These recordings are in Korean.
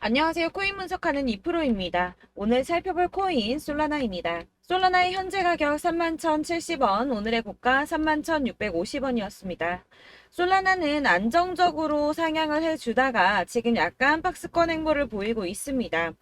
안녕하세요. 코인 분석하는 이프로입니다. 오늘 살펴볼 코인 솔라나입니다. 솔라나의 현재 가격 31,070원, 오늘의 고가 31,650원이었습니다. 솔라나는 안정적으로 상향을 해주다가 지금 약간 박스권 행보를 보이고 있습니다.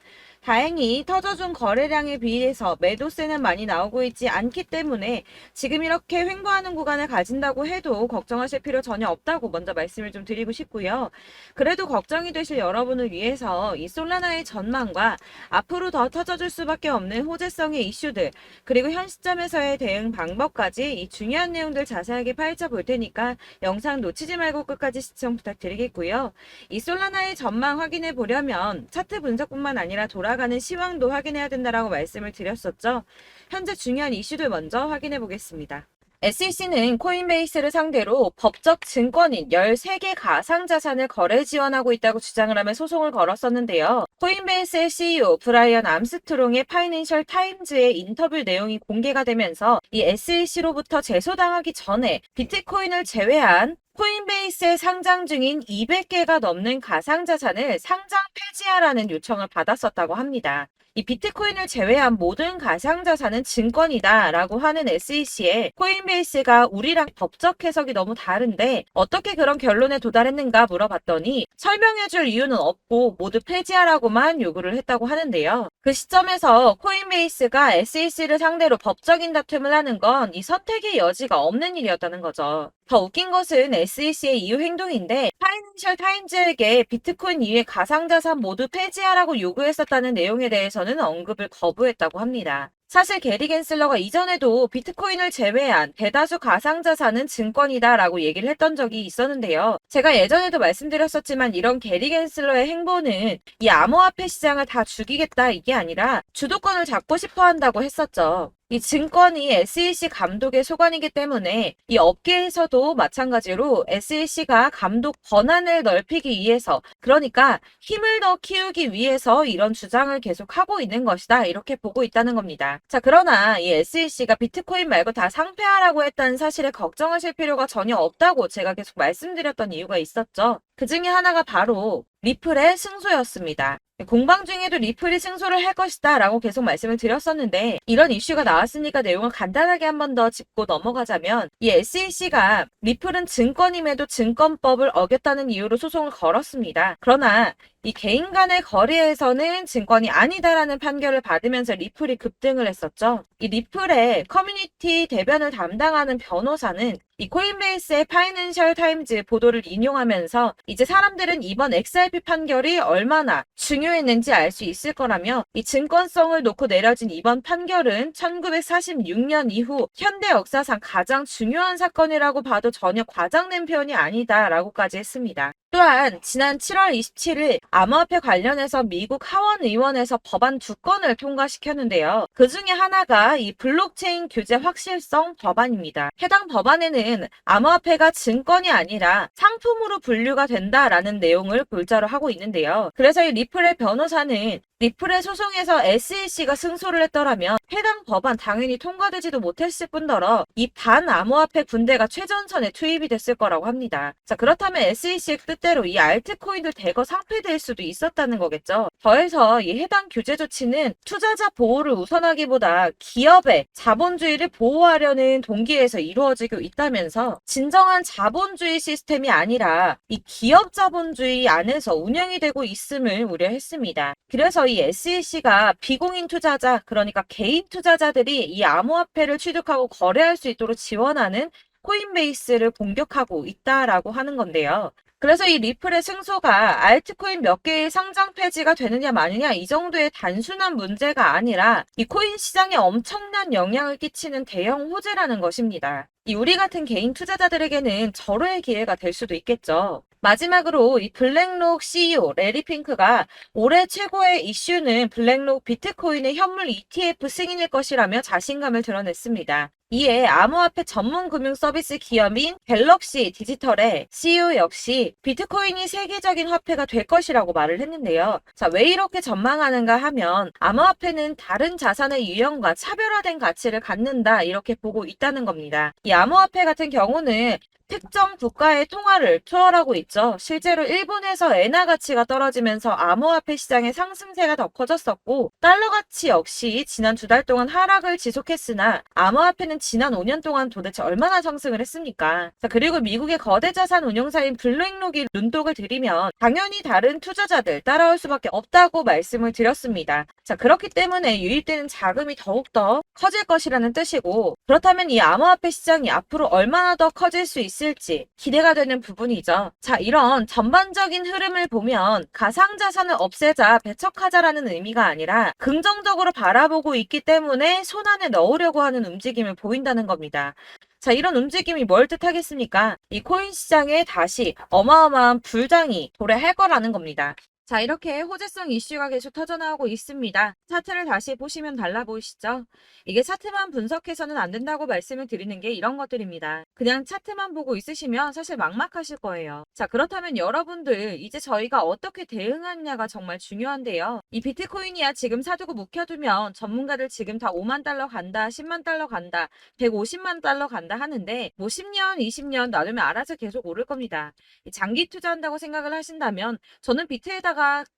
다행히 터져준 거래량에 비해서 매도세는 많이 나오고 있지 않기 때문에 지금 이렇게 횡보하는 구간을 가진다고 해도 걱정하실 필요 전혀 없다고 먼저 말씀을 좀 드리고 싶고요. 그래도 걱정이 되실 여러분을 위해서 이 솔라나의 전망과 앞으로 더 터져줄 수밖에 없는 호재성의 이슈들, 그리고 현 시점에서의 대응 방법까지 이 중요한 내용들 자세하게 파헤쳐 볼 테니까 영상 놓치지 말고 끝까지 시청 부탁드리겠고요. 이 솔라나의 전망 확인해 보려면 차트 분석뿐만 아니라 돌아가는 시황도 확인해야 된다라고 말씀을 드렸었죠. 현재 중요한 이슈들 먼저 확인해 보겠습니다. SEC는 코인베이스를 상대로 법적 증권인 13개 가상자산을 거래 지원하고 있다고 주장을 하며 소송을 걸었었는데요. 코인베이스의 CEO 브라이언 암스트롱의 파이낸셜 타임즈의 인터뷰 내용이 공개가 되면서 이 SEC로부터 제소당하기 전에 비트코인을 제외한 코인베이스에 상장 중인 200개가 넘는 가상자산을 상장 폐지하라는 요청을 받았었다고 합니다. 이 비트코인을 제외한 모든 가상자산은 증권이다 라고 하는 SEC에 코인베이스가 우리랑 법적 해석이 너무 다른데 어떻게 그런 결론에 도달했는가 물어봤더니 설명해줄 이유는 없고 모두 폐지하라고만 요구를 했다고 하는데요. 그 시점에서 코인베이스가 SEC를 상대로 법적인 다툼을 하는 건 이 선택의 여지가 없는 일이었다는 거죠. 더 웃긴 것은 SEC의 이후 행동인데 파이낸셜 타임즈에게 비트코인 이외 가상자산 모두 폐지하라고 요구했었다는 내용에 대해서는 언급을 거부했다고 합니다. 사실 게리 겐슬러가 이전에도 비트코인을 제외한 대다수 가상자산은 증권이다 라고 얘기를 했던 적이 있었는데요. 제가 예전에도 말씀드렸었지만 이런 게리 겐슬러의 행보는 이 암호화폐 시장을 다 죽이겠다 이게 아니라 주도권을 잡고 싶어 한다고 했었죠. 이 증권이 SEC 감독의 소관이기 때문에 이 업계에서도 마찬가지로 SEC가 감독 권한을 넓히기 위해서, 그러니까 힘을 더 키우기 위해서 이런 주장을 계속하고 있는 것이다 이렇게 보고 있다는 겁니다. 자, 그러나 이 SEC가 비트코인 말고 다 상폐하라고 했다는 사실에 걱정하실 필요가 전혀 없다고 제가 계속 말씀드렸던 이유가 있었죠. 그 중에 하나가 바로 리플의 승소였습니다. 공방 중에도 리플이 승소를 할 것이다 라고 계속 말씀을 드렸었는데 이런 이슈가 나왔으니까 내용을 간단하게 한 번 더 짚고 넘어가자면 이 SEC가 리플은 증권임에도 증권법을 어겼다는 이유로 소송을 걸었습니다. 그러나 이 개인 간의 거래에서는 증권이 아니다라는 판결을 받으면서 리플이 급등을 했었죠. 이 리플의 커뮤니티 대변을 담당하는 변호사는 이 코인베이스의 파이낸셜 타임즈 보도를 인용하면서 이제 사람들은 이번 XRP 판결이 얼마나 중요했는지 알 수 있을 거라며 이 증권성을 놓고 내려진 이번 판결은 1946년 이후 현대 역사상 가장 중요한 사건이라고 봐도 전혀 과장된 표현이 아니다라고까지 했습니다. 또한 지난 7월 27일 암호화폐 관련해서 미국 하원의원에서 법안 2건을 통과시켰는데요. 그 중에 하나가 이 블록체인 규제 확실성 법안입니다. 해당 법안에는 암호화폐가 증권이 아니라 상품으로 분류가 된다라는 내용을 골자로 하고 있는데요. 그래서 이 리플의 변호사는 리플의 소송에서 SEC가 승소를 했더라면 해당 법안 당연히 통과되지도 못했을 뿐더러 이 반암호화폐 군대가 최전선에 투입이 됐을 거라고 합니다. 자, 그렇다면 SEC의 뜻대로 이 알트코인들 대거 상폐될 수도 있었다는 거겠죠. 더해서 이 해당 규제 조치는 투자자 보호를 우선하기보다 기업의 자본주의를 보호하려는 동기에서 이루어지고 있다면서 진정한 자본주의 시스템이 아니라 이 기업 자본주의 안에서 운영이 되고 있음을 우려했습니다. 그래서 이 SEC가 비공인 투자자, 그러니까 개인 투자자들이 이 암호화폐를 취득하고 거래할 수 있도록 지원하는 코인베이스를 공격하고 있다라고 하는 건데요. 그래서 이 리플의 승소가 알트코인 몇 개의 상장 폐지가 되느냐 마느냐 이 정도의 단순한 문제가 아니라 이 코인 시장에 엄청난 영향을 끼치는 대형 호재라는 것입니다. 이 우리 같은 개인 투자자들에게는 절호의 기회가 될 수도 있겠죠. 마지막으로 이 블랙록 CEO 레리 핑크가 올해 최고의 이슈는 블랙록 비트코인의 현물 ETF 승인일 것이라며 자신감을 드러냈습니다. 이에 암호화폐 전문 금융 서비스 기업인 갤럭시 디지털의 CEO 역시 비트코인이 세계적인 화폐가 될 것이라고 말을 했는데요. 자, 왜 이렇게 전망하는가 하면 암호화폐는 다른 자산의 유형과 차별화된 가치를 갖는다 이렇게 보고 있다는 겁니다. 이 암호화폐 같은 경우는 특정 국가의 통화를 초월하고 있죠. 실제로 일본에서 엔화 가치가 떨어지면서 암호화폐 시장의 상승세가 더 커졌었고, 달러 가치 역시 지난 2달 동안 하락을 지속했으나 암호화폐는 지난 5년 동안 도대체 얼마나 상승을 했습니까? 자, 그리고 미국의 거대 자산 운용사인 블랙록이 눈독을 들이면 당연히 다른 투자자들 따라올 수밖에 없다고 말씀을 드렸습니다. 자, 그렇기 때문에 유입되는 자금이 더욱더 커질 것이라는 뜻이고, 그렇다면 이 암호화폐 시장이 앞으로 얼마나 더 커질 수 있을지 기대가 되는 부분이죠. 자, 이런 전반적인 흐름을 보면 가상자산을 없애자, 배척하자라는 의미가 아니라 긍정적으로 바라보고 있기 때문에 손안에 넣으려고 하는 움직임을 보인다는 겁니다. 자, 이런 움직임이 뭘 뜻하겠습니까? 이 코인 시장에 다시 어마어마한 불장이 도래할 거라는 겁니다. 자, 이렇게 호재성 이슈가 계속 터져나오고 있습니다. 차트를 다시 보시면 달라 보이시죠? 이게 차트만 분석해서는 안 된다고 말씀을 드리는 게 이런 것들입니다. 그냥 차트만 보고 있으시면 사실 막막하실 거예요. 자, 그렇다면 여러분들 이제 저희가 어떻게 대응하느냐가 정말 중요한데요. 이 비트코인이야 지금 사두고 묵혀두면 전문가들 지금 다 5만 달러 간다, 10만 달러 간다, 150만 달러 간다 하는데 뭐 10년, 20년 놔두면 알아서 계속 오를 겁니다. 장기 투자한다고 생각을 하신다면 저는 비트에다가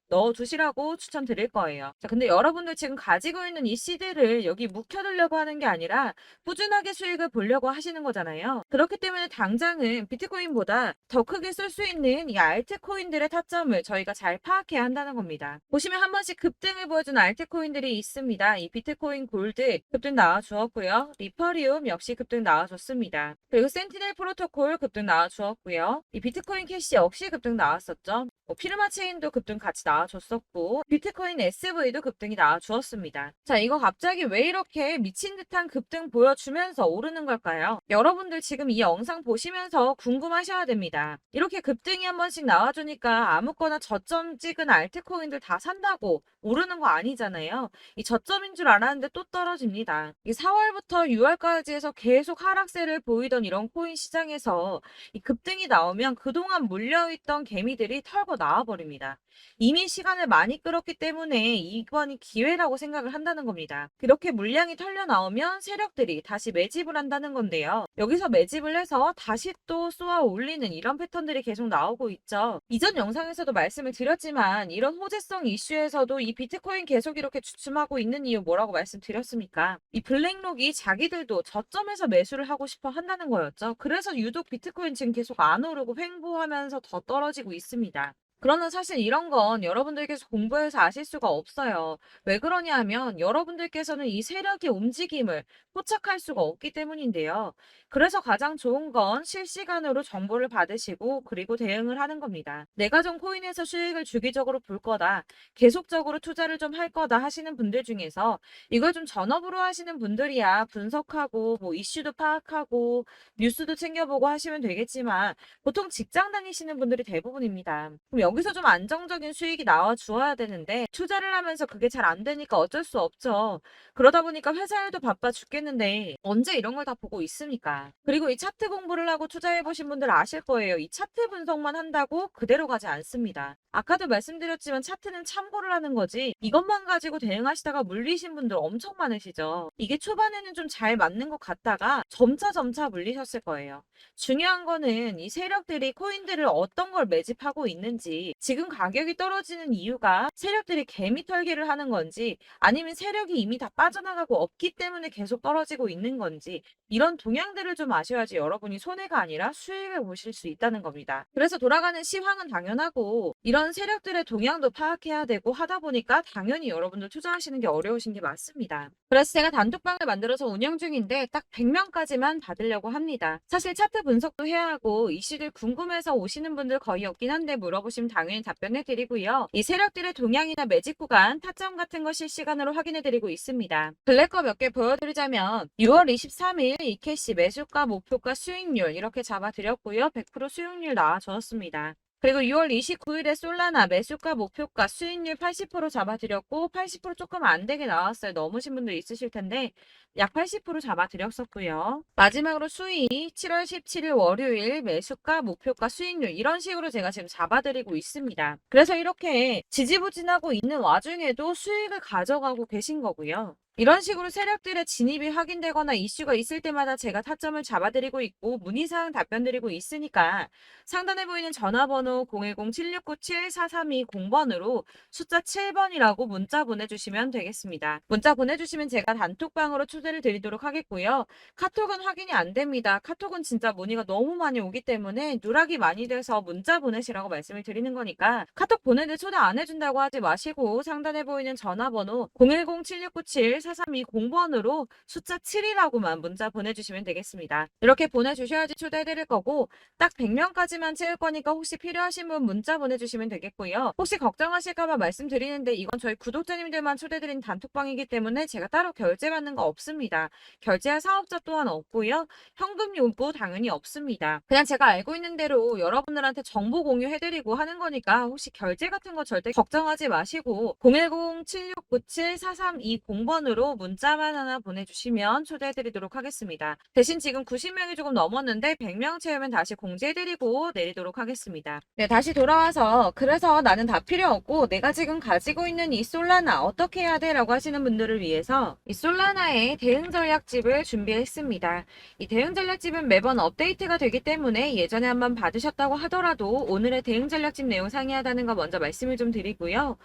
넣어두시라고 추천드릴 거예요. 자, 근데 여러분들 지금 가지고 있는 이 CD를 여기 묵혀두려고 하는 게 아니라 꾸준하게 수익을 보려고 하시는 거잖아요. 그렇기 때문에 당장은 비트코인보다 더 크게 쓸 수 있는 이 알트코인들의 타점을 저희가 잘 파악해야 한다는 겁니다. 보시면 한 번씩 급등을 보여준 알트코인들이 있습니다. 이 비트코인 골드 급등 나와주었고요. 리퍼리움 역시 급등 나와줬습니다. 그리고 센티넬 프로토콜 급등 나와주었고요. 이 비트코인 캐시 역시 급등 나왔었죠. 피르마 체인도 급등 같이 나와줬었고 비트코인 SV도 급등이 나와주었습니다. 자, 이거 갑자기 왜 이렇게 미친 듯한 급등 보여주면서 오르는 걸까요? 여러분들 지금 이 영상 보시면서 궁금하셔야 됩니다. 이렇게 급등이 한 번씩 나와주니까 아무거나 저점 찍은 알트코인들 다 산다고 오르는 거 아니잖아요. 이 저점인 줄 알았는데 또 떨어집니다. 이 4월부터 6월까지 해서 계속 하락세를 보이던 이런 코인 시장에서 이 급등이 나오면 그동안 물려있던 개미들이 털고 나와버립니다. 이미 시간을 많이 끌었기 때문에 이번이 기회라고 생각을 한다는 겁니다. 그렇게 물량이 털려 나오면 세력들이 다시 매집을 한다는 건데요. 여기서 매집을 해서 다시 또 쏘아 올리는 이런 패턴들이 계속 나오고 있죠. 이전 영상에서도 말씀을 드렸지만 이런 호재성 이슈에서도 이 비트코인 계속 이렇게 주춤하고 있는 이유 뭐라고 말씀드렸습니까? 이 블랙록이 자기들도 저점에서 매수를 하고 싶어 한다는 거였죠. 그래서 유독 비트코인 지금 계속 안 오르고 횡보하면서 더 떨어지고 있습니다. 그러나 사실 이런 건 여러분들께서 공부해서 아실 수가 없어요. 왜 그러냐 하면 여러분들께서는 이 세력의 움직임을 포착할 수가 없기 때문인데요. 그래서 가장 좋은 건 실시간으로 정보를 받으시고 그리고 대응을 하는 겁니다. 내가 좀 코인에서 수익을 주기적으로 볼 거다. 계속적으로 투자를 좀 할 거다 하시는 분들 중에서 이걸 좀 전업으로 하시는 분들이야 분석하고 뭐 이슈도 파악하고 뉴스도 챙겨보고 하시면 되겠지만 보통 직장 다니시는 분들이 대부분입니다. 그럼 여기서 좀 안정적인 수익이 나와 주어야 되는데 투자를 하면서 그게 잘 안 되니까 어쩔 수 없죠. 그러다 보니까 회사 일도 바빠 죽겠는데 언제 이런 걸 다 보고 있습니까? 그리고 이 차트 공부를 하고 투자해 보신 분들 아실 거예요. 이 차트 분석만 한다고 그대로 가지 않습니다. 아까도 말씀드렸지만 차트는 참고를 하는 거지 이것만 가지고 대응하시다가 물리신 분들 엄청 많으시죠. 이게 초반에는 좀 잘 맞는 것 같다가 점차 물리셨을 거예요. 중요한 거는 이 세력들이 코인들을 어떤 걸 매집하고 있는지 지금 가격이 떨어지는 이유가 세력들이 개미 털기를 하는 건지 아니면 세력이 이미 다 빠져나가고 없기 때문에 계속 떨어지고 있는 건지 이런 동향들을 좀 아셔야지 여러분이 손해가 아니라 수익을 보실 수 있다는 겁니다. 그래서 돌아가는 시황은 당연하고 이런 세력들의 동향도 파악해야 되고 하다 보니까 당연히 여러분들 투자하시는 게 어려우신 게 맞습니다. 그래서 제가 단톡방을 만들어서 운영 중인데 딱 100명까지만 받으려고 합니다. 사실 차트 분석도 해야 하고 이슈들 궁금해서 오시는 분들 거의 없긴 한데 물어보시면 당연히 답변해 드리고요. 이 세력들의 동향이나 매직 구간, 타점 같은 거 실시간으로 확인해 드리고 있습니다. 블랙거 몇 개 보여드리자면 6월 23일 이캐시 매수가, 목표가, 수익률 이렇게 잡아드렸고요. 100% 수익률 나와주었습니다. 그리고 6월 29일에 솔라나 매수가, 목표가, 수익률 80% 잡아드렸고 80% 조금 안 되게 나왔어요. 넘으신 분들 있으실 텐데 약 80% 잡아드렸었고요. 마지막으로 수익 7월 17일 월요일 매수가, 목표가, 수익률 이런 식으로 제가 지금 잡아드리고 있습니다. 그래서 이렇게 지지부진하고 있는 와중에도 수익을 가져가고 계신 거고요. 이런 식으로 세력들의 진입이 확인되거나 이슈가 있을 때마다 제가 타점을 잡아드리고 있고 문의사항 답변드리고 있으니까 상단에 보이는 전화번호 010-7697-4320번으로 숫자 7번이라고 문자 보내주시면 되겠습니다. 문자 보내주시면 제가 단톡방으로 초대를 드리도록 하겠고요. 카톡은 확인이 안 됩니다. 카톡은 진짜 문의가 너무 많이 오기 때문에 누락이 많이 돼서 문자 보내시라고 말씀을 드리는 거니까 카톡 보내는데 초대 안 해준다고 하지 마시고 상단에 보이는 전화번호 010-7697-4320번으로 숫자 7이라고만 문자 보내주시면 되겠습니다. 이렇게 보내주셔야지 초대해드릴 거고 딱 100명까지만 채울 거니까 혹시 필요하신 분 문자 보내주시면 되겠고요. 혹시 걱정하실까봐 말씀드리는데 이건 저희 구독자님들만 초대드린 단톡방이기 때문에 제가 따로 결제받는 거 없습니다. 결제할 사업자 또한 없고요. 현금 요구 당연히 없습니다. 그냥 제가 알고 있는 대로 여러분들한테 정보 공유해드리고 하는 거니까 혹시 결제 같은 거 절대 걱정하지 마시고 010-7697-4320번으로 문자만 하나 보내주시면 초대해드리도록 하겠습니다. 대신 지금 90명이 조금 넘었는데 100명 채우면 다시 공지해드리고 내리도록 하겠습니다. 네, 다시 돌아와서 그래서 나는 다 필요 없고 내가 지금 가지고 있는 이 솔라나 어떻게 해야 돼? 라고 하시는 분들을 위해서 이 솔라나의 대응 전략집을 준비했습니다. 이 대응 전략집은 매번 업데이트가 되기 때문에 예전에 한번 받으셨다고 하더라도 오늘의 대응 전략집 내용 상이하다는 거 먼저 말씀을 좀 드리고요.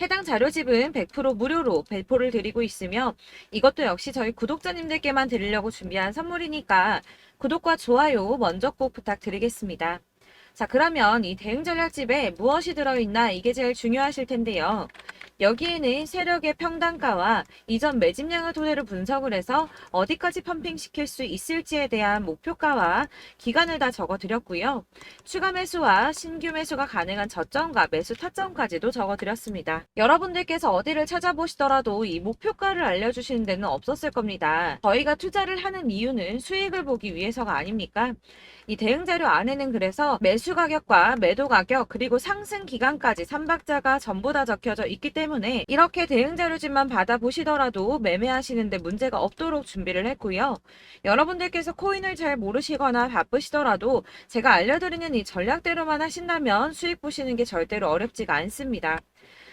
해당 자료집은 100% 무료로 배포를 드리고 있으며 이것도 역시 저희 구독자님들께만 드리려고 준비한 선물이니까 구독과 좋아요 먼저 꼭 부탁드리겠습니다. 자, 그러면 이 대응 전략집에 무엇이 들어있나 이게 제일 중요하실 텐데요. 여기에는 세력의 평단가와 이전 매집량을 토대로 분석을 해서 어디까지 펌핑시킬 수 있을지에 대한 목표가와 기간을 다 적어드렸고요. 추가 매수와 신규 매수가 가능한 저점과 매수 타점까지도 적어드렸습니다. 여러분들께서 어디를 찾아보시더라도 이 목표가를 알려주시는 데는 없었을 겁니다. 저희가 투자를 하는 이유는 수익을 보기 위해서가 아닙니까? 이 대응 자료 안에는 그래서 매수 가격과 매도 가격 그리고 상승 기간까지 3박자가 전부 다 적혀져 있기 때문에 이렇게 대응 자료집만 받아보시더라도 매매하시는데 문제가 없도록 준비를 했고요. 여러분들께서 코인을 잘 모르시거나 바쁘시더라도 제가 알려드리는 이 전략대로만 하신다면 수익 보시는 게 절대로 어렵지가 않습니다.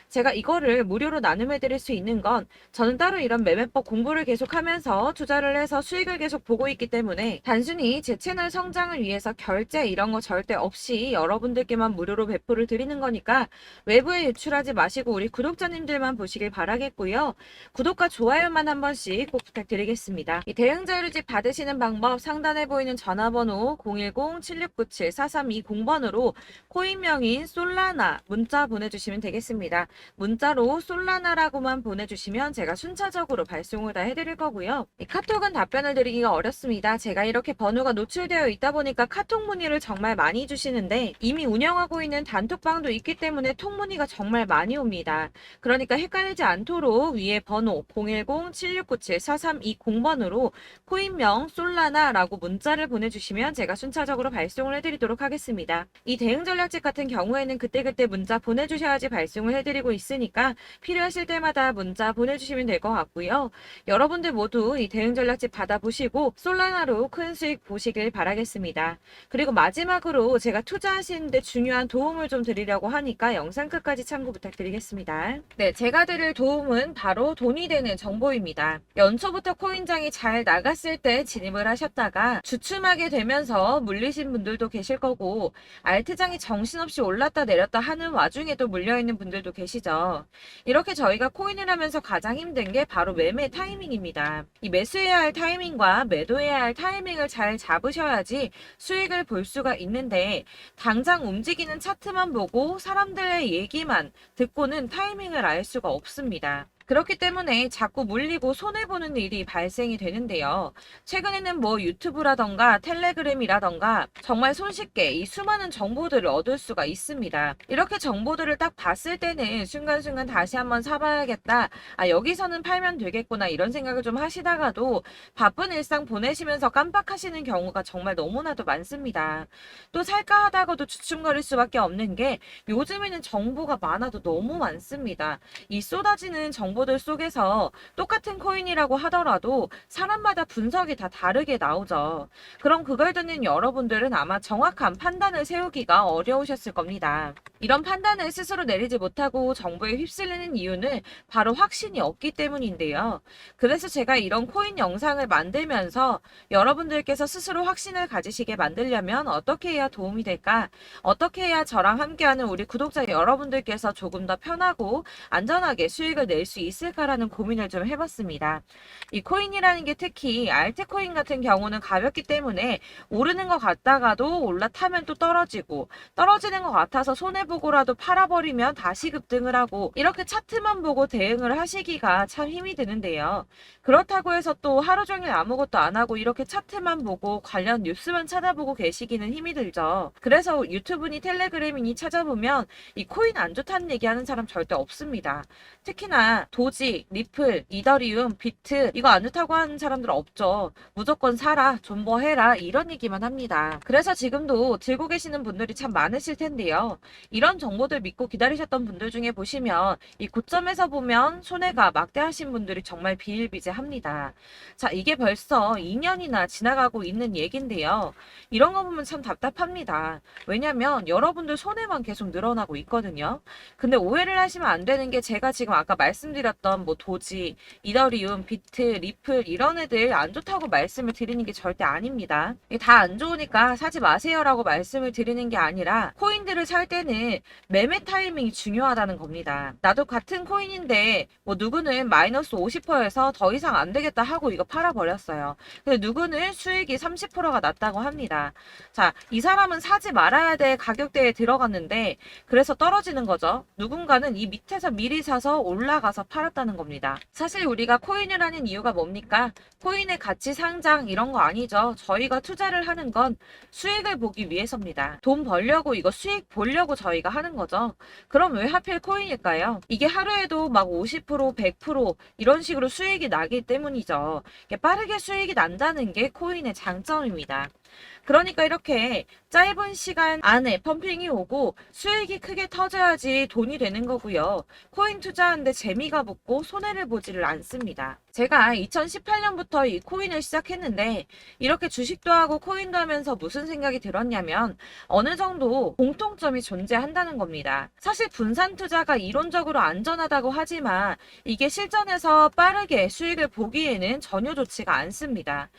제가 이거를 무료로 나눔해드릴 수 있는 건 저는 따로 이런 매매법 공부를 계속하면서 투자를 해서 수익을 계속 보고 있기 때문에 단순히 제 채널 성장을 위해서 결제 이런 거 절대 없이 여러분들께만 무료로 배포를 드리는 거니까 외부에 유출하지 마시고 우리 구독자님들만 보시길 바라겠고요. 구독과 좋아요만 한 번씩 꼭 부탁드리겠습니다. 이 대응 자료집 받으시는 방법 상단에 보이는 전화번호 010-7697-4320번으로 코인명인 솔라나 문자 보내주시면 되겠습니다. 문자로 솔라나라고만 보내주시면 제가 순차적으로 발송을 다 해드릴 거고요. 이 카톡은 답변을 드리기가 어렵습니다. 제가 이렇게 번호가 노출되어 있다 보니까 카톡 문의를 정말 많이 주시는데 이미 운영하고 있는 단톡방도 있기 때문에 통 문의가 정말 많이 옵니다. 그러니까 헷갈리지 않도록 위에 번호 010-7697-4320번으로 코인명 솔라나라고 문자를 보내주시면 제가 순차적으로 발송을 해드리도록 하겠습니다. 이 대응 전략집 같은 경우에는 그때그때 문자 보내주셔야지 발송을 해드리고 있으니까 필요하실 때마다 문자 보내주시면 될 것 같고요. 여러분들 모두 이 대응 전략집 받아보시고 솔라나로 큰 수익 보시길 바라겠습니다. 그리고 마지막으로 제가 투자하시는데 중요한 도움을 좀 드리려고 하니까 영상 끝까지 참고 부탁드리겠습니다. 네, 제가 드릴 도움은 바로 돈이 되는 정보입니다. 연초부터 코인장이 잘 나갔을 때 진입을 하셨다가 주춤하게 되면서 물리신 분들도 계실 거고 알트장이 정신없이 올랐다 내렸다 하는 와중에도 물려있는 분들도 계시죠. 이렇게 저희가 코인을 하면서 가장 힘든 게 바로 매매 타이밍입니다. 이 매수해야 할 타이밍과 매도해야 할 타이밍을 잘 잡으셔야지 수익을 볼 수가 있는데 당장 움직이는 차트만 보고 사람들의 얘기만 듣고는 타이밍을 알 수가 없습니다. 그렇기 때문에 자꾸 물리고 손해보는 일이 발생이 되는데요. 최근에는 뭐 유튜브라던가 텔레그램이라던가 정말 손쉽게 이 수많은 정보들을 얻을 수가 있습니다. 이렇게 정보들을 딱 봤을 때는 순간순간 다시 한번 사봐야겠다. 아, 여기서는 팔면 되겠구나 이런 생각을 좀 하시다가도 바쁜 일상 보내시면서 깜빡하시는 경우가 정말 너무나도 많습니다. 또 살까 하다가도 주춤거릴 수밖에 없는 게 요즘에는 정보가 많아도 너무 많습니다. 이 쏟아지는 정보 정보들 속에서 똑같은 코인이라고 하더라도 사람마다 분석이 다 다르게 나오죠. 그럼 그걸 듣는 여러분들은 아마 정확한 판단을 세우기가 어려우셨을 겁니다. 이런 판단을 스스로 내리지 못하고 정보에 휩쓸리는 이유는 바로 확신이 없기 때문인데요. 그래서 제가 이런 코인 영상을 만들면서 여러분들께서 스스로 확신을 가지시게 만들려면 어떻게 해야 도움이 될까? 어떻게 해야 저랑 함께하는 우리 구독자 여러분들께서 조금 더 편하고 안전하게 수익을 낼 수 있을까라는 고민을 좀 해봤습니다. 이 코인이라는 게 특히 알트코인 같은 경우는 가볍기 때문에 오르는 것 같다가도 올라타면 또 떨어지고 떨어지는 것 같아서 손해보고라도 팔아버리면 다시 급등을 하고 이렇게 차트만 보고 대응을 하시기가 참 힘이 드는데요. 그렇다고 해서 또 하루 종일 아무것도 안 하고 이렇게 차트만 보고 관련 뉴스만 찾아보고 계시기는 힘이 들죠. 그래서 유튜브니 텔레그램이니 찾아보면 이 코인 안 좋다는 얘기하는 사람 절대 없습니다. 특히나 도지, 리플, 이더리움, 비트 이거 안 좋다고 하는 사람들 없죠. 무조건 사라, 존버해라 이런 얘기만 합니다. 그래서 지금도 들고 계시는 분들이 참 많으실 텐데요. 이런 정보들 믿고 기다리셨던 분들 중에 보시면 이 고점에서 보면 손해가 막대하신 분들이 정말 비일비재합니다. 자, 이게 벌써 2년이나 지나가고 있는 얘긴데요. 이런 거 보면 참 답답합니다. 왜냐면 여러분들 손해만 계속 늘어나고 있거든요. 근데 오해를 하시면 안 되는 게 제가 지금 아까 말씀드렸던 뭐 도지, 이더리움, 비트, 리플 이런 애들 안 좋다고 말씀을 드리는 게 절대 아닙니다. 이게 다 안 좋으니까 사지 마세요라고 말씀을 드리는 게 아니라 코인들을 살 때는 매매 타이밍이 중요하다는 겁니다. 나도 같은 코인인데 뭐 누구는 마이너스 50%에서 더 이상 안 되겠다 하고 이거 팔아버렸어요. 근데 누구는 수익이 30%가 났다고 합니다. 자, 이 사람은 사지 말아야 될 가격대에 들어갔는데 그래서 떨어지는 거죠. 누군가는 이 밑에서 미리 사서 올라가서 팔았다는 겁니다. 사실 우리가 코인을 하는 이유가 뭡니까? 코인의 가치 상장 이런 거 아니죠. 저희가 투자를 하는 건 수익을 보기 위해서입니다. 돈 벌려고 이거 수익 보려고 저희가 하는 거죠. 그럼 왜 하필 코인일까요? 이게 하루에도 막 50%, 100% 이런 식으로 수익이 나기 때문이죠. 빠르게 수익이 난다는 게 코인의 장점입니다. 그러니까 이렇게 짧은 시간 안에 펌핑이 오고 수익이 크게 터져야지 돈이 되는 거고요. 코인 투자하는데 재미가 붙고 손해를 보지를 않습니다. 제가 2018년부터 이 코인을 시작했는데 이렇게 주식도 하고 코인도 하면서 무슨 생각이 들었냐면 어느 정도 공통점이 존재한다는 겁니다. 사실 분산 투자가 이론적으로 안전하다고 하지만 이게 실전에서 빠르게 수익을 보기에는 전혀 좋지가 않습니다.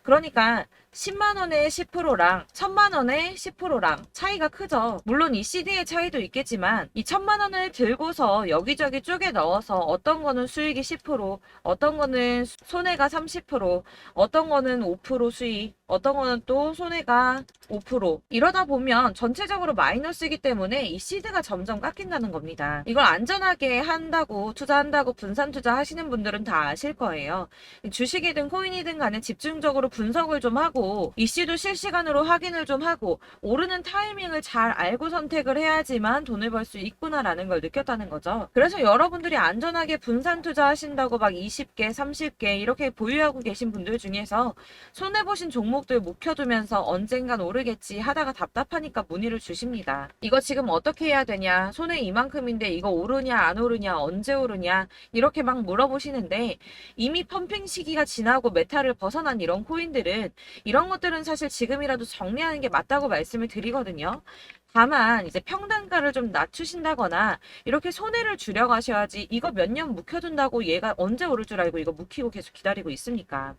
그러니까 10만원에 10%랑 1000만원에 10%랑 차이가 크죠. 물론 이 CD의 차이도 있겠지만 이 1000만원을 들고서 여기저기 쪼개 넣어서 어떤 거는 수익이 10%, 어떤 거는 손해가 30%, 어떤 거는 5% 수익, 어떤 거는 또 손해가 5%. 이러다 보면 전체적으로 마이너스이기 때문에 이 시드가 점점 깎인다는 겁니다. 이걸 안전하게 한다고 투자한다고 분산 투자 하시는 분들은 다 아실 거예요. 주식이든 코인이든 간에 집중적으로 분석을 좀 하고 이슈도 실시간으로 확인을 좀 하고 오르는 타이밍을 잘 알고 선택을 해야지만 돈을 벌 수 있구나라는 걸 느꼈다는 거죠. 그래서 여러분들이 안전하게 분산 투자하신다고 막 20개, 30개 이렇게 보유하고 계신 분들 중에서 손해보신 종목들 묵혀두면서 언젠간 오르겠지 하다가 답답하니까 문의를 주십니다. 이거 지금 어떻게 해야 되냐? 손해 이만큼인데 이거 오르냐 안 오르냐 언제 오르냐 이렇게 막 물어보시는데 이미 펌핑 시기가 지나고 메타를 벗어난 이런 코인들은 이런 것들은 사실 지금이라도 정리하는 게 맞다고 말씀을 드리거든요. 다만 이제 평단가를 좀 낮추신다거나 이렇게 손해를 줄여가셔야지 이거 몇 년 묵혀둔다고 얘가 언제 오를 줄 알고 이거 묵히고 계속 기다리고 있습니까?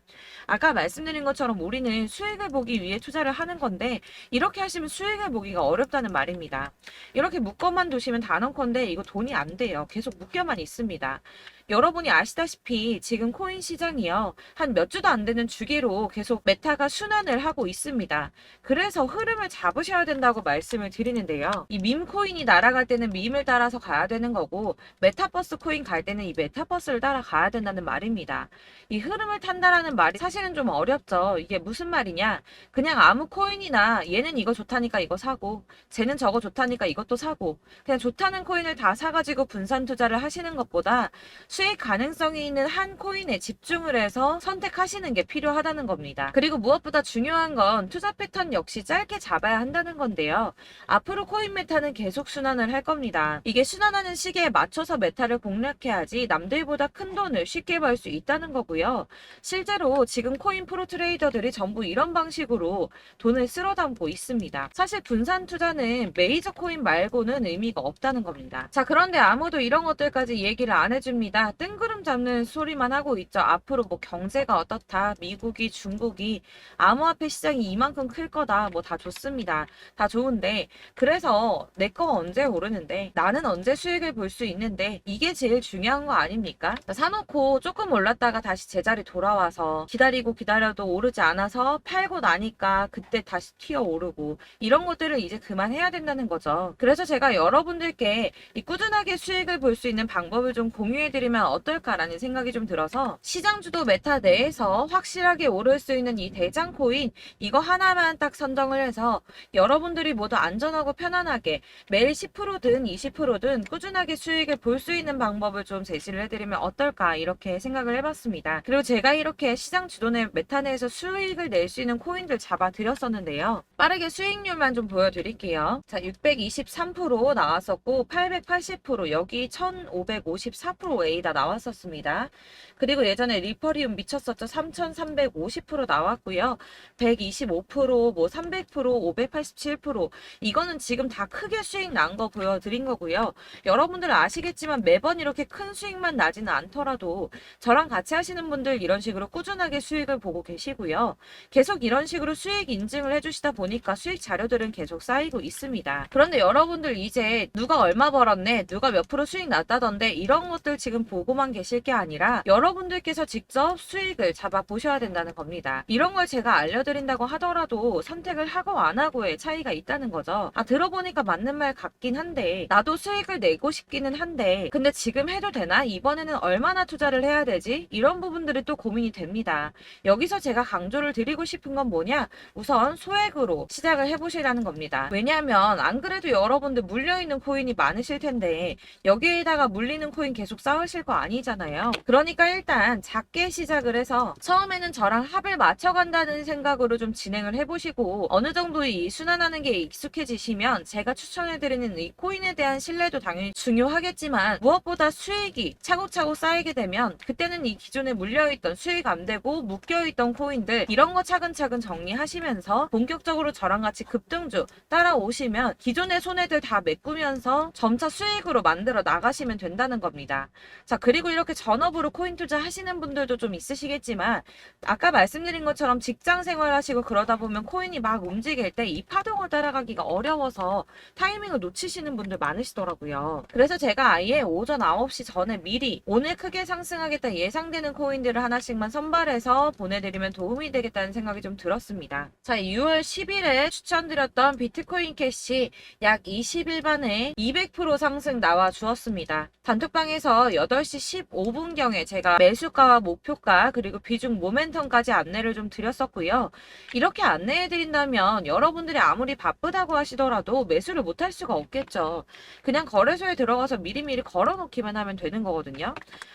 아까 말씀드린 것처럼 우리는 수익을 보기 위해 투자를 하는 건데 이렇게 하시면 수익을 보기가 어렵다는 말입니다. 이렇게 묶어만 두시면 단언컨대 이거 돈이 안 돼요. 계속 묶여만 있습니다. 여러분이 아시다시피 지금 코인 시장이요. 한 몇 주도 안 되는 주기로 계속 메타가 순환을 하고 있습니다. 그래서 흐름을 잡으셔야 된다고 말씀을 드리는데요. 이 밈 코인이 날아갈 때는 밈을 따라서 가야 되는 거고 메타버스 코인 갈 때는 이 메타버스를 따라가야 된다는 말입니다. 이 흐름을 탄다라는 말이 사실은 좀 어렵죠. 이게 무슨 말이냐. 그냥 아무 코인이나 얘는 이거 좋다니까 이거 사고 쟤는 저거 좋다니까 이것도 사고 그냥 좋다는 코인을 다 사가지고 분산 투자를 하시는 것보다 수익 가능성이 있는 한 코인에 집중을 해서 선택하시는 게 필요하다는 겁니다. 그리고 무엇보다 중요한 건 투자 패턴 역시 짧게 잡아야 한다는 건데요. 앞으로 코인 메타는 계속 순환을 할 겁니다. 이게 순환하는 시기에 맞춰서 메타를 공략해야지 남들보다 큰 돈을 쉽게 벌 수 있다는 거고요. 실제로 지금 코인 프로 트레이더들이 전부 이런 방식으로 돈을 쓸어 담고 있습니다. 사실 분산 투자는 메이저 코인 말고는 의미가 없다는 겁니다. 자, 그런데 아무도 이런 것들까지 얘기를 안 해줍니다. 뜬구름 잡는 소리만 하고 있죠. 앞으로 뭐 경제가 어떻다, 미국이, 중국이, 암호화폐 시장이 이만큼 클 거다, 뭐 다 좋습니다. 다 좋은데, 그래서 내 거 언제 오르는데, 나는 언제 수익을 볼 수 있는데, 이게 제일 중요한 거 아닙니까? 사놓고 조금 올랐다가 다시 제자리 돌아와서 기다리고 기다려도 오르지 않아서 팔고 나니까 그때 다시 튀어 오르고, 이런 것들을 이제 그만해야 된다는 거죠. 그래서 제가 여러분들께 이 꾸준하게 수익을 볼 수 있는 방법을 좀 공유해드리면 어떨까라는 생각이 좀 들어서, 시장주도 메타 내에서 확실하게 오를 수 있는 이 대장 코인, 이거 하나만 딱 선정을 해서 여러분들이 모두 안전하고 편안하게 매일 10%든 20%든 꾸준하게 수익을 볼 수 있는 방법을 좀 제시를 해드리면 어떨까, 이렇게 생각을 해봤습니다. 그리고 제가 이렇게 시장 주도내 메타 내에서 수익을 낼 수 있는 코인들 잡아드렸었는데요. 빠르게 수익률만 좀 보여드릴게요. 자, 623% 나왔었고 880%, 여기 1554% 다 나왔었습니다. 그리고 예전에 리퍼리움 미쳤었죠. 3350% 나왔고요. 125%, 뭐 300%, 587%, 이거는 지금 다 크게 수익 난 거 보여드린 거고요. 여러분들 아시겠지만 매번 이렇게 큰 수익만 나지는 않더라도 저랑 같이 하시는 분들 이런 식으로 꾸준하게 수익을 보고 계시고요. 계속 이런 식으로 수익 인증을 해주시다 보니까 수익 자료들은 계속 쌓이고 있습니다. 그런데 여러분들 이제 누가 얼마 벌었네, 누가 몇 프로 수익 났다던데, 이런 것들 지금 보고만 계실 게 아니라 여러분들께서 직접 수익을 잡아 보셔야 된다는 겁니다. 이런 걸 제가 알려드린다고 하더라도 선택을 하고 안 하고의 차이가 있다는 거죠. 아, 들어보니까 맞는 말 같긴 한데, 나도 수익을 내고 싶기는 한데, 근데 지금 해도 되나? 이번에는 얼마나 투자를 해야 되지? 이런 부분들이 또 고민이 됩니다. 여기서 제가 강조를 드리고 싶은 건 뭐냐? 우선 소액으로 시작을 해보시라는 겁니다. 왜냐하면 안 그래도 여러분들 물려있는 코인이 많으실 텐데 여기에다가 물리는 코인 계속 쌓으실 거 아니잖아요. 그러니까 일단 작게 시작을 해서 처음에는 저랑 합을 맞춰간다는 생각으로 좀 진행을 해보시고, 어느 정도 이 순환하는 게 익숙해지시면 제가 추천해드리는 이 코인에 대한 신뢰도 당연히 중요하겠지만, 무엇보다 수익이 차곡차곡 쌓이게 되면 그때는 이 기존에 물려있던 수익 안 되고 묶여있던 코인들, 이런 거 차근차근 정리하시면서 본격적으로 저랑 같이 급등주 따라오시면 기존의 손해들 다 메꾸면서 점차 수익으로 만들어 나가시면 된다는 겁니다. 자, 그리고 이렇게 전업으로 코인 투자 하시는 분들도 좀 있으시겠지만, 아까 말씀드린 것처럼 직장 생활 하시고 그러다 보면 코인이 막 움직일 때 이 파동을 따라가기가 어려워서 타이밍을 놓치시는 분들 많으시더라고요. 그래서 제가 아예 오전 9시 전에 미리 오늘 크게 상승하겠다 예상되는 코인들을 하나씩만 선발해서 보내드리면 도움이 되겠다는 생각이 좀 들었습니다. 자, 6월 10일에 추천드렸던 비트코인 캐시 약 20일 만에 200% 상승 나와 주었습니다. 단톡방에서 8시 15분경에 제가 매수가와 목표가 그리고 비중 모멘텀까지 안내를 좀 드렸었고요. 이렇게 안내해드린다면 여러분들이 아무리 바쁘다고 하시더라도 매수를 못할 수가 없겠죠. 그냥 거래소에 들어가서 미리미리 걸어놓기만 하면 되는 거거든요.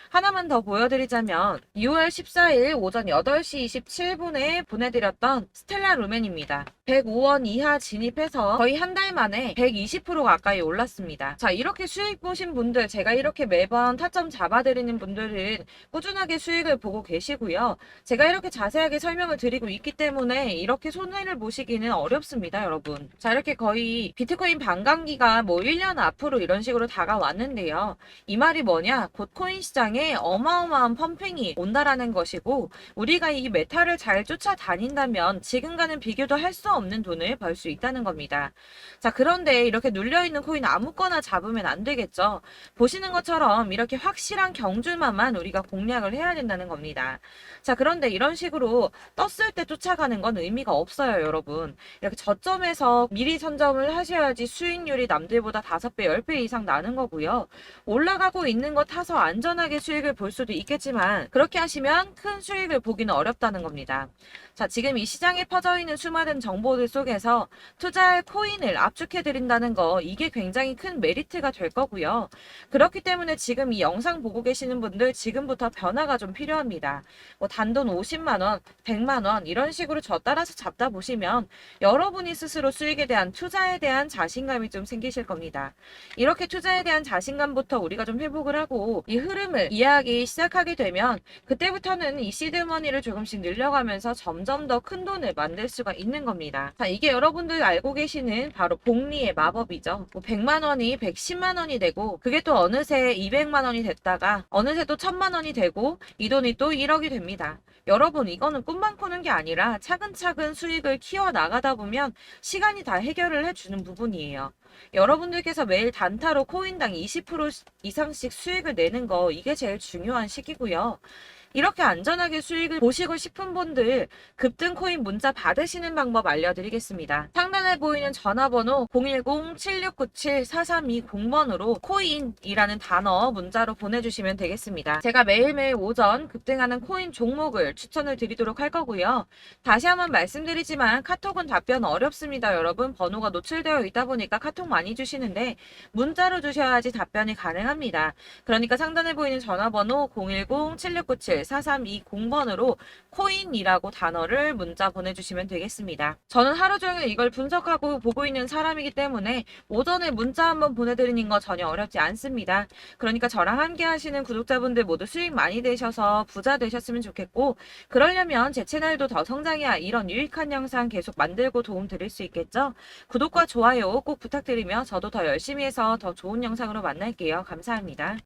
하나만 더 보여드리자면 6월 14일 오전 8시 27분에 보내드렸던 스텔라 루멘입니다. 105원 이하 진입해서 거의 한 달 만에 120% 가까이 올랐습니다. 자, 이렇게 수익 보신 분들, 제가 이렇게 매번 타점 잡아드리는 분들은 꾸준하게 수익을 보고 계시고요. 제가 이렇게 자세하게 설명을 드리고 있기 때문에 이렇게 손해를 보시기는 어렵습니다, 여러분. 자, 이렇게 거의 비트코인 반감기가 뭐 1년 앞으로 이런 식으로 다가왔는데요. 이 말이 뭐냐? 곧 코인 시장에 어마어마한 펌핑이 온다라는 것이고, 우리가 이 메타를 잘 쫓아다닌다면 지금과는 비교도 할 수 없는 돈을 벌 수 있다는 겁니다. 자, 그런데 이렇게 눌려있는 코인 아무거나 잡으면 안 되겠죠. 보시는 것처럼 이렇게 확실한 경주만만 우리가 공략을 해야 된다는 겁니다. 자, 그런데 이런 식으로 떴을 때 쫓아가는 건 의미가 없어요, 여러분. 이렇게 저점에서 미리 선점을 하셔야지 수익률이 남들보다 5배, 10배 이상 나는 거고요. 올라가고 있는 거 타서 안전하게 수익을 볼 수도 있겠지만, 그렇게 하시면 큰 수익을 보기는 어렵다는 겁니다. 자, 지금 이 시장에 퍼져 있는 수많은 정보들 속에서 투자할 코인을 압축해드린다는 거, 이게 굉장히 큰 메리트가 될 거고요. 그렇기 때문에 지금 이 영상 보고 계시는 분들 지금부터 변화가 좀 필요합니다. 뭐 단돈 50만원, 100만원 이런 식으로 저 따라서 잡다 보시면 여러분이 스스로 수익에 대한 투자에 대한 자신감이 좀 생기실 겁니다. 이렇게 투자에 대한 자신감부터 우리가 좀 회복을 하고 이 흐름을 이해하기 시작하게 되면 그때부터는 이 시드머니를 조금씩 늘려가면서 점점 더 큰 돈을 만들 수가 있는 겁니다. 자, 이게 여러분들 알고 계시는 바로 복리의 마법이죠. 뭐 100만 원이 110만 원이 되고 그게 또 어느새 200만 원이 됐다가 어느새 또 1000만 원이 되고 이 돈이 또 1억이 됩니다. 여러분, 이거는 꿈만 꾸는 게 아니라 차근차근 수익을 키워 나가다 보면 시간이 다 해결을 해주는 부분이에요. 여러분들께서 매일 단타로 코인당 20% 이상씩 수익을 내는 거, 이게 제일 중요한 시기고요. 이렇게 안전하게 수익을 보시고 싶은 분들 급등 코인 문자 받으시는 방법 알려드리겠습니다. 상단에 보이는 전화번호 010-7697-4320번으로 코인이라는 단어 문자로 보내주시면 되겠습니다. 제가 매일매일 오전 급등하는 코인 종목을 추천을 드리도록 할 거고요. 다시 한번 말씀드리지만 카톡은 답변 어렵습니다. 여러분, 번호가 노출되어 있다 보니까 카톡 많이 주시는데 문자로 주셔야지 답변이 가능합니다. 그러니까 상단에 보이는 전화번호 010-7697-4320번으로 코인이라고 단어를 문자 보내주시면 되겠습니다. 저는 하루 종일 이걸 분석하고 보고 있는 사람이기 때문에 오전에 문자 한번 보내드리는 거 전혀 어렵지 않습니다. 그러니까 저랑 함께 하시는 구독자분들 모두 수익 많이 되셔서 부자 되셨으면 좋겠고, 그러려면 제 채널도 더 성장해야 이런 유익한 영상 계속 만들고 도움 드릴 수 있겠죠? 구독과 좋아요 꼭 부탁드리며 저도 더 열심히 해서 더 좋은 영상으로 만날게요. 감사합니다.